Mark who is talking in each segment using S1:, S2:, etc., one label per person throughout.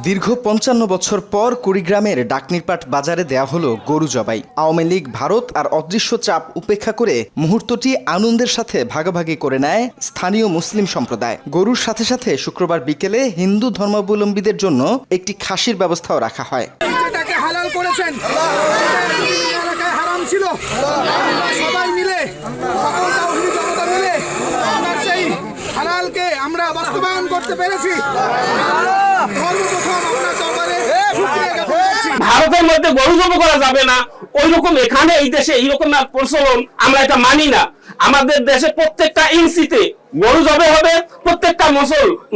S1: দীর্ঘ ৫৫ বছর পর কুড়িগ্রামের ডাকনিরপাট বাজারে দেয়া হলো গরু জবাই। আওয়ামী লীগ, ভারত আর অদৃশ্য চাপ উপেক্ষা করে মুহূর্তটি আনন্দের সাথে ভাগাভাগি করে নেয় স্থানীয় মুসলিম সম্প্রদায়। গরুর সাথে সাথে শুক্রবার বিকেলে হিন্দু ধর্মাবলম্বীদের জন্য একটি খাসির ব্যবস্থাও রাখা হয়।
S2: হালাল করেছেন, হারাম ছিল, সবাই মিলে সেই হালালকে আমরা বাস্তবায়ন করতে পেরেছি।
S3: ভারতের মধ্যে গরু জব করা যাবে না, ওই রকম এখানে এই দেশে এইরকম প্রচলন আমরা এটা মানি না। আমাদের দেশে প্রত্যেকটা ইঞ্চিতে গরু জবে হবে, প্রত্যেকটা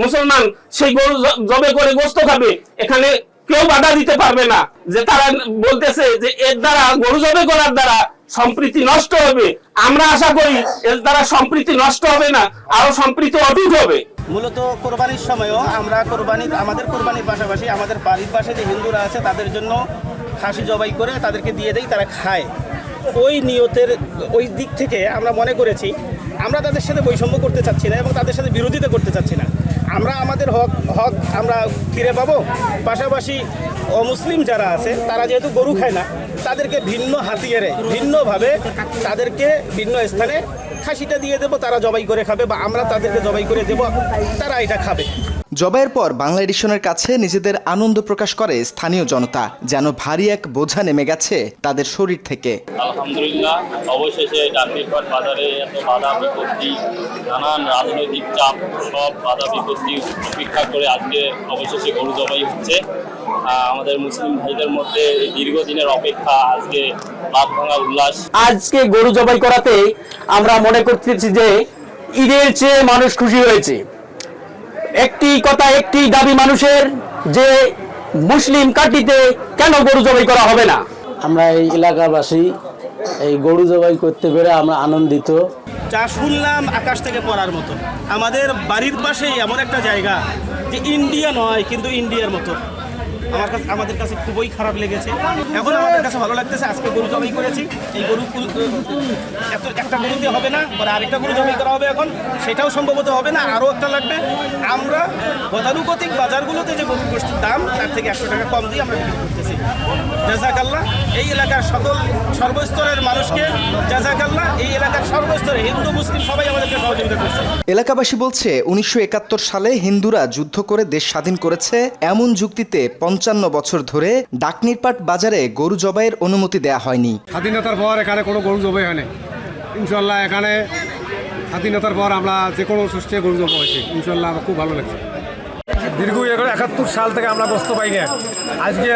S3: মুসলমান সেই গরু জবে করে গোশত খাবে। এখানে কেউ বাধা দিতে পারবে না। যে তারা বলতেছে যে এর দ্বারা গরু জবে করার দ্বারা সম্প্রীতি নষ্ট হবে, আমরা আশা করি এর দ্বারা সম্প্রীতি নষ্ট হবে না, আরো সম্প্রীতি অটুট হবে।
S4: মূলত কোরবানির সময়ও আমরা আমাদের কোরবানির পাশাপাশি আমাদের বাড়ির পাশে যে হিন্দুরা আছে তাদের জন্য খাসি জবাই করে তাদেরকে দিয়ে দেই, তারা খায়। ওই নিয়তের ওই দিক থেকে আমরা মনে করেছি আমরা তাদের সাথে বৈষম্য করতে চাচ্ছি না এবং তাদের সাথে বিরোধিতা করতে চাচ্ছি না। আমরা আমাদের হক আমরা ফিরে পাবো। পাশাপাশি অমুসলিম যারা আছে তারা যেহেতু গরু খায় না, তাদেরকে ভিন্ন হাতিয়ারে ভিন্নভাবে তাদেরকে ভিন্ন স্থানে খাসিটা দিয়ে দেবো, তারা জবাই করে খাবে বা আমরা তাদেরকে জবাই করে দেবো, তারা এটা খাবে।
S1: জবাইয়ের পর বাংলা এডিশনের কাছে নিজেদের আনন্দ প্রকাশ করে স্থানীয় জনতা, যেন ভারী এক বোঝা নেমে গেছে তাদের শরীর থেকে।
S5: আলহামদুলিল্লাহ, অবশেষে ডাকনিরপাট বাজারে এত বাধা বিপত্তি, নানান রাজনৈতিক চাপ, সব বাধা বিপত্তি উপেক্ষা করে আজকে অবশেষে গরু জবাই হচ্ছে। আমাদের মুসলিম ভাইদের মধ্যে দীর্ঘদিনের অপেক্ষা, আজকে বাদ ভাঙা উল্লাস।
S3: আজকে গরু জবাই করাতে আমরা মনে করতেছি যে ঈদের চেয়ে মানুষ খুশি হয়েছে। একটি কথা, একটি দাবি মানুষের, যে মুসলিম কাটিতে কেন গরু জবাই করা হবে না।
S6: আমরা এই এলাকাবাসী এই গরু জবাই করতে পেরে আমরা আনন্দিত।
S4: যা শুনলাম আকাশ থেকে পড়ার মতো। আমাদের বাড়ির পাশেই এমন একটা জায়গা যে ইন্ডিয়া নয় কিন্তু ইন্ডিয়ার মতো, আমাদের কাছে খুবই খারাপ লেগেছে। এখন আমাদের কাছে ভালো লাগতেছে, আজকে গরু জবাই করেছি। এই গরু একটা গরুতে হবে না, পরে আরেকটা গরু জবাই করা হবে, এখন সেটাও সম্ভবত হবে না, আরও একটা লাগবে। আমরা গতানুগতিক বাজারগুলোতে যে গরুর গোষ্ঠীর দাম তার থেকে 100 টাকা কম দিয়ে আমরা বিক্রি করতেছি। জাযাকাল্লাহ এই এলাকার সর্বস্তরের মানুষকে, জাযাকাল্লাহ এই এলাকার সর্বস্তরে হিন্দু মুসলিম সবাই আমাদেরকে সহযোগিতা করছে।
S1: এলাকাবাসী বলছে ১৯৭১ সালে হিন্দুরা যুদ্ধ করে দেশ স্বাধীন করেছে, এমন যুক্তিতে ৫৫ বছর ধরে ডাকনিরপাট বাজারে গরু জবাইয়ের অনুমতি দেয়া হয়নি।
S2: স্বাধীনতার পর এখানে কোনো গরু জবাই হয়নি। ইনশাল্লাহ এখানে স্বাধীনতার পর আমরা যে কোনো সুস্থে গরু জবাই হয়েছি, ইনশাল্লাহ আমার খুব ভালো লাগছে। দীর্ঘ ৭১ সাল থেকে আমরা গোশত পাই না, আজকে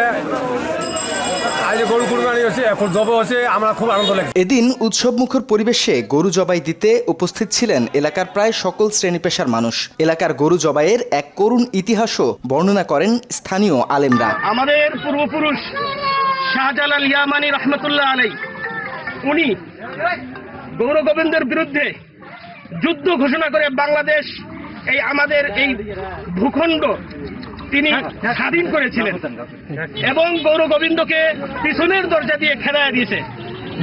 S2: গরু কুরবানি হচ্ছে, এখন জবাই হচ্ছে, আমরা খুব আনন্দ লাগছে।
S1: এদিন উৎসবমুখর পরিবেশে গরু জবাই দিতে উপস্থিত ছিলেন এলাকার প্রায় সকল শ্রেণী পেশার মানুষ। এলাকার গরু জবাইয়ের এক করুণ ইতিহাসও বর্ণনা করেন স্থানীয় আলেমরা।
S7: আমাদের পূর্বপুরুষ শাহজালাল ইয়ামানি রহমতুল্লাহ আলাই, উনি গৌর গোবিন্দের বিরুদ্ধে যুদ্ধ ঘোষণা করে বাংলাদেশ আমাদের এই ভূখণ্ড তিনি স্বাধীন করেছিলেন এবং গৌর গোবিন্দকে পিছনের দরজা দিয়ে খেদায় দিয়েছে,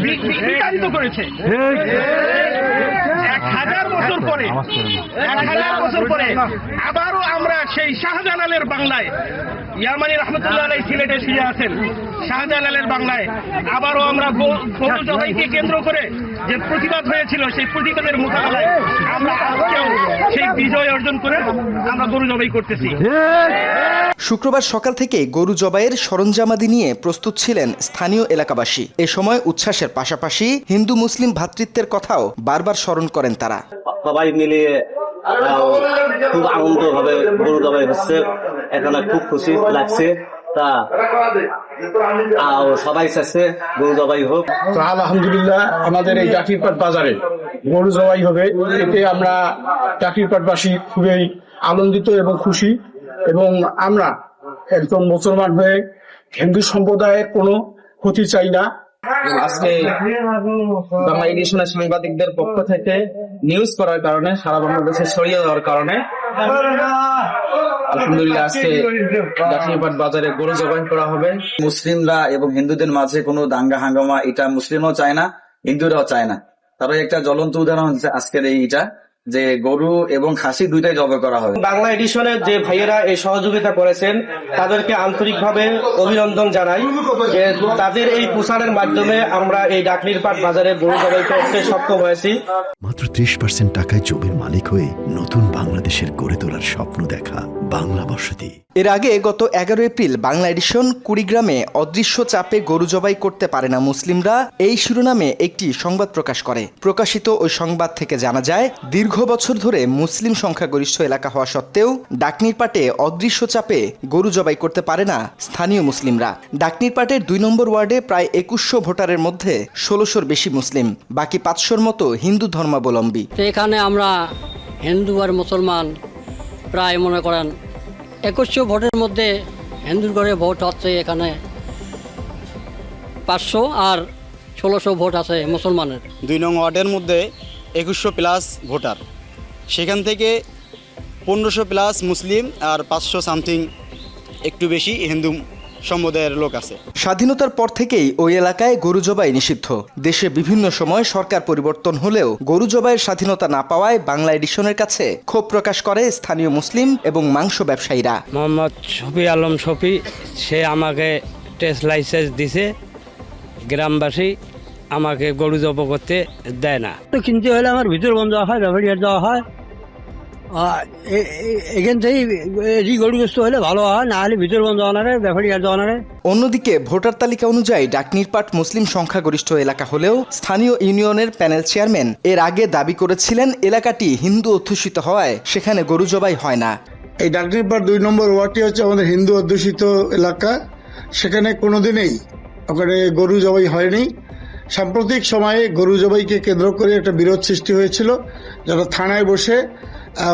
S7: বিতাড়িত করেছে। ১,০০০ বছর পরে আবারও আমরা সেই শাহজালালের বাংলায়, ইয়ামানি রহমতুল্লাহ আলাই সিলেটে শুয়ে আছেন, শাহজালালের বাংলায় আবারও আমরা গরু জবাইকে কেন্দ্র করে যে প্রতিবাদ হয়েছিল, সেই প্রতিবাদের মোকাবেলায় আমরা আজকেও সেই বিজয় অর্জন করে আমরা গরু জবাই করতেছি।
S1: শুক্রবার সকাল থেকে গরু জবাইয়ের সরঞ্জামাদি নিয়ে প্রস্তুত ছিলেন স্থানীয় এলাকাবাসী। এ সময় উচ্ছ্বাসের পাশাপাশি হিন্দু মুসলিম ভ্রাতৃত্বের কথাও বারবার স্মরণ করেন তারা।
S6: সবাই মিলিয়ে খুব আনন্দ ভাবে গরু জবাই হচ্ছে, এখানে খুব খুশি লাগছে। তা সবাই চাচ্ছে গরু জবাই হোক।
S2: তো আলহামদুলিল্লাহ আমাদের এই ডাকনিরপাট বাজারে গরু জবাই হবে, এতে আমরা ডাকনিরপাটবাসী খুবই আনন্দিত এবং খুশি। এবং আমরা একজন মুসলমান হয়ে হিন্দু সম্প্রদায়ের কোনো ক্ষতি চাই না।
S8: আজকে বাংলা এডিশনের সাংবাদিকদের পক্ষ থেকে নিউজ করার কারণে, সারা বাংলাদেশে ছড়িয়ে দেওয়ার কারণে আলহামদুলিল্লাহ আজকে ডাকনিরপাট বাজারে গরু জবাই করা হবে।
S9: মুসলিমরা এবং হিন্দুদের মাঝে কোনো দাঙ্গা হাঙ্গামা এটা মুসলিমরাও চায় না, হিন্দুরাও চায় না। তারও একটা জ্বলন্ত উদাহরণ হচ্ছে আজকের এইটা যে গরু এবং খাসি দুইটাই জবাই করা হবে।
S8: বাংলা এডিশনের যে ভাইয়েরা এই সহযোগিতা করেছেন তাদেরকে আন্তরিকভাবে অভিনন্দন জানাই যে তাদের এই প্রচারের মাধ্যমে আমরা এই ডাকলির পাট বাজারে গরু জবাই করতে সক্ষম হয়েছি।
S10: মাত্র 30% টাকায় জমির মালিক হয়ে নতুন বাংলাদেশের গড়ে তোলার স্বপ্ন দেখা বাংলা বসতি।
S1: এর আগে গত 11 এপ্রিল বাংলা এডিশন কুড়িগ্রামে অদৃশ্য চাপে গরু জবাই করতে পারে না মুসলিমরা এই শিরোনামে একটি সংবাদ প্রকাশ করে। প্রকাশিত ওই সংবাদ থেকে জানা যায়, দীর্ঘ বছর ধরে মুসলিম সংখ্যাগরিষ্ঠ এলাকা হওয়া সত্ত্বেও ডাকনির পাটে অদৃশ্য চাপে গরু জবাই করতে পারে না স্থানীয় মুসলিমরা। ডাকনির পাটের 2 নম্বর ওয়ার্ডে প্রায় 2100 ভোটারের মধ্যে 1600-র বেশি মুসলিম, বাকি 500-র মতো হিন্দু ধর্মাবলম্বী।
S11: এখানে আমরা হিন্দু আর মুসলমান প্রায় মনে করেন 2100 ভোটের মধ্যে হিন্দুর ঘরে ভোট হচ্ছে এখানে 500 আর 1600 ভোট আছে মুসলমানের।
S12: 2 নং ওয়ার্ডের মধ্যে 2100 প্লাস ভোটার, সেখান থেকে 1500 প্লাস মুসলিম আর 500 সামথিং একটু বেশি হিন্দু সম্প্রদায়ের লোক আছে।
S1: স্বাধীনতার পর থেকেই ওই এলাকায় গরু জবাই নিষিদ্ধ। দেশে বিভিন্ন সময় সরকার পরিবর্তন হলেও গরু জবাইয়ের স্বাধীনতা না পাওয়ায় বাংলা এডিশনের কাছে ক্ষোভ প্রকাশ করে স্থানীয় মুসলিম এবং মাংস ব্যবসায়ীরা।
S11: মোহাম্মদ শফি আলম শফি, সে আমাকে টেস্ট লাইসেন্স দিছে, গ্রামবাসী আমাকে গরু জব করতে দেয় না। তো কিনতে হলে আমার ভিতর বন্ধ হয়, ব্যবহার দেওয়া হয়, এখান থেকে গরুগ্রস্ত হলে ভালো হয়, না হলে ভিতর বন্ধ আনারে ব্যবহার দেওয়া আনারে।
S1: অন্যদিকে ভোটার তালিকা অনুযায়ী ডাকনির পাট মুসলিম সংখ্যাগরিষ্ঠ এলাকা হলেও স্থানীয় ইউনিয়নের প্যানেল চেয়ারম্যান এর আগে দাবি করেছিলেন এলাকাটি হিন্দু অধ্যুষিত হওয়ায় সেখানে গরু জবাই হয় না।
S2: এই ডাকনির পাট 2 নম্বর ওয়ার্ডটি হচ্ছে আমাদের হিন্দু অধ্যুষিত এলাকা, সেখানে কোনোদিনই ওখানে গরু জবাই হয়নি। সাম্প্রতিক সময়ে গরু জবাইকে কেন্দ্র করে একটা বিরোধ সৃষ্টি হয়েছিল, যারা থানায় বসে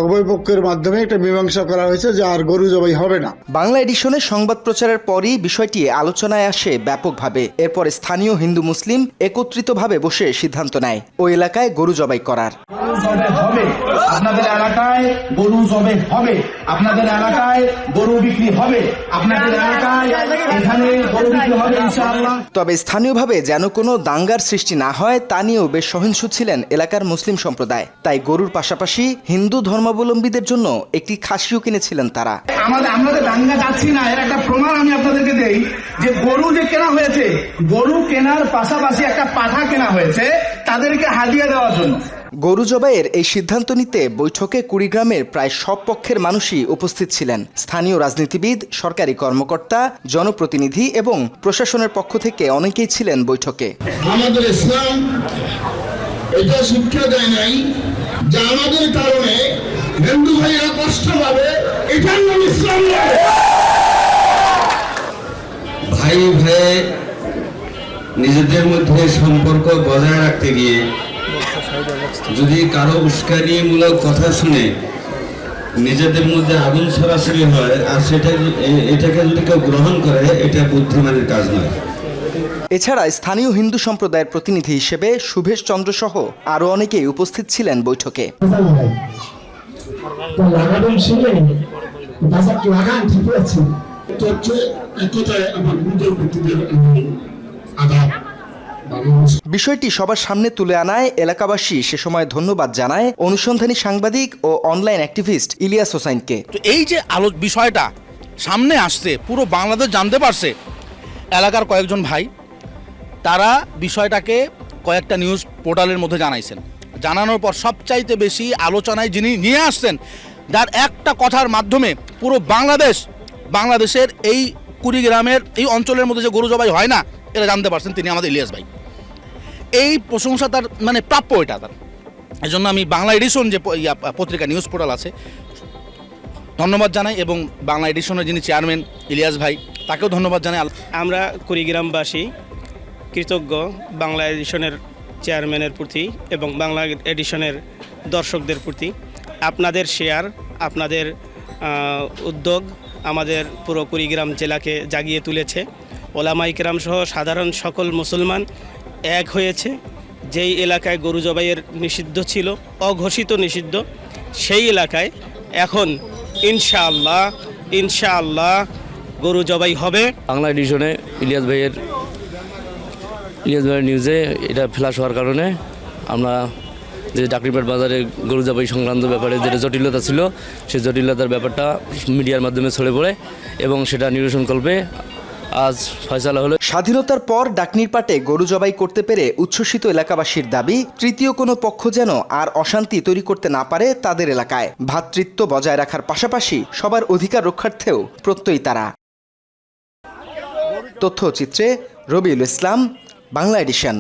S2: উভয় পক্ষের মাধ্যমে একটা মীমাংসা করা হয়েছে যে আর গরু জবাই হবে না।
S1: বাংলা এডিশনের সংবাদ প্রচারের পরই বিষয়টি আলোচনায় আসে ব্যাপকভাবে। এরপর স্থানীয় হিন্দু মুসলিম একত্রিতভাবে বসে সিদ্ধান্ত নেয় ওই এলাকায় গরু জবাই করার।
S7: আপনাদের এলাকায় গরু জবে হবে, আপনাদের এলাকায় গরু বিক্রি হবে, আপনাদের এলাকায় এখানে গরু বিক্রি হবে ইনশাআল্লাহ।
S1: তবে স্থানীয়ভাবে যেন কোনো দাঙ্গার সৃষ্টি না হয় তা নিয়েও বেশ সহিংসু ছিলেন এলাকার মুসলিম সম্প্রদায়। তাই গরুর পাশাপাশি হিন্দু ধর্মাবলম্বীদের জন্য একটি খাসিও কিনেছিলেন তারা।
S7: আমাদের দাঙ্গা যাচ্ছি না, এর একটা প্রমাণ আমি আপনাদেরকে দেই যে গরু যে কেনা হয়েছে, গরু কেনার পাশাপাশি একটা পাঠা কেনা হয়েছে তাদেরকে হাদিয়া দেওয়ার জন্য।
S1: গরু জবাইয়ের এই সিদ্ধান্ত নিতে বৈঠকে কুড়িগ্রামের প্রায় সব পক্ষের মানুষই উপস্থিত ছিলেন। স্থানীয় রাজনীতিবিদ, সরকারি কর্মকর্তা, জনপ্রতিনিধি এবং প্রশাসনের পক্ষ থেকে অনেকেই ছিলেন বৈঠকে।
S7: আমাদের ইসলাম এটা শিক্ষা দেয় নাই যে আমাদের কারণে হিন্দু ভাইরা কষ্ট পাবে, এটার নাম ইসলাম নয়।
S13: ভাই ভাই নিজেদের মধ্যে সম্পর্ক বজায় রাখতে গিয়ে যদি কারো উস্কানিমূলক কথা শুনে নিজেদের মধ্যে আগুন সরাসরি হয় আর এটাকে যদি কেউ গ্রহণ করে, এটা বুদ্ধিমানের কাজ নয়।
S1: এছাড়া স্থানীয় হিন্দু সম্প্রদায়ের প্রতিনিধি হিসেবে সুভেশ চন্দ্র সহ আরো অনেকেই উপস্থিত ছিলেন বৈঠকে। বিষয়টি সবার সামনে তুলে আনায় এলাকাবাসী সে সময় ধন্যবাদ জানায় অনুসন্ধানী সাংবাদিক ও অনলাইন অ্যাক্টিভিস্ট ইলিয়াস হোসাইনকে।
S7: এই যে বিষয়টা সামনে আসছে, পুরো বাংলাদেশ জানতে পারছে, এলাকার কয়েকজন ভাই তারা বিষয়টাকে কয়েকটা নিউজ পোর্টালের মধ্যে জানাইছেন। জানানোর পর সবচাইতে বেশি আলোচনায় যিনি নিয়ে আসছেন, যার একটা কথার মাধ্যমে পুরো বাংলাদেশের এই কুড়িগ্রামের এই অঞ্চলের মধ্যে যে গরু জবাই হয় না এটা জানতে পারছেন, তিনি আমাদের ইলিয়াস ভাই। এই প্রশংসা তার মানে প্রাপ্য এটা তার। এই জন্য আমি বাংলা এডিশন যে পত্রিকা নিউজ পোর্টাল আছে ধন্যবাদ জানাই, এবং বাংলা এডিশনের যিনি চেয়ারম্যান ইলিয়াস ভাই তাকেও ধন্যবাদ জানাই।
S4: আমরা কুড়িগ্রামবাসী কৃতজ্ঞ বাংলা এডিশনের চেয়ারম্যানের প্রতি এবং বাংলা এডিশনের দর্শকদের প্রতি। আপনাদের শেয়ার, আপনাদের উদ্যোগ আমাদের পুরো কুড়িগ্রাম জেলাকে জাগিয়ে তুলেছে। ওলামা ইকরাম সহ সাধারণ সকল মুসলমান এক হয়েছে। যেই এলাকায় গরু জবাইয়ের নিষিদ্ধ ছিল, অঘোষিত নিষিদ্ধ, সেই এলাকায় এখন ইনশাআল্লাহ গরু জবাই হবে।
S11: বাংলা এডিশনে ইলিয়াস ভাইয়ের নিউজে এটা ফ্ল্যাশ হওয়ার কারণে আমরা যে ডাকরিপাট বাজারে গরু জবাই সংক্রান্ত ব্যাপারে যেটা জটিলতা ছিল সেই জটিলতার ব্যাপারটা মিডিয়ার মাধ্যমে ছড়ে পড়ে এবং সেটা নিরসনকল্পে আজ ফয়সালা হলো।
S1: স্বাধীনতার পর ডাকনিরপাটে গরু জবাই করতে পেরে উচ্ছ্বসিত এলাকাবাসীর দাবি, তৃতীয় কোনো পক্ষ যেন আর অশান্তি তৈরি করতে না পারে তাদের এলাকায়। ভ্রাতৃত্ব বজায় রাখার পাশাপাশি সবার অধিকার রক্ষার্থেও প্রত্যয়ী তারা। তথ্যচিত্রে রবিউল ইসলাম, বাংলা এডিশন।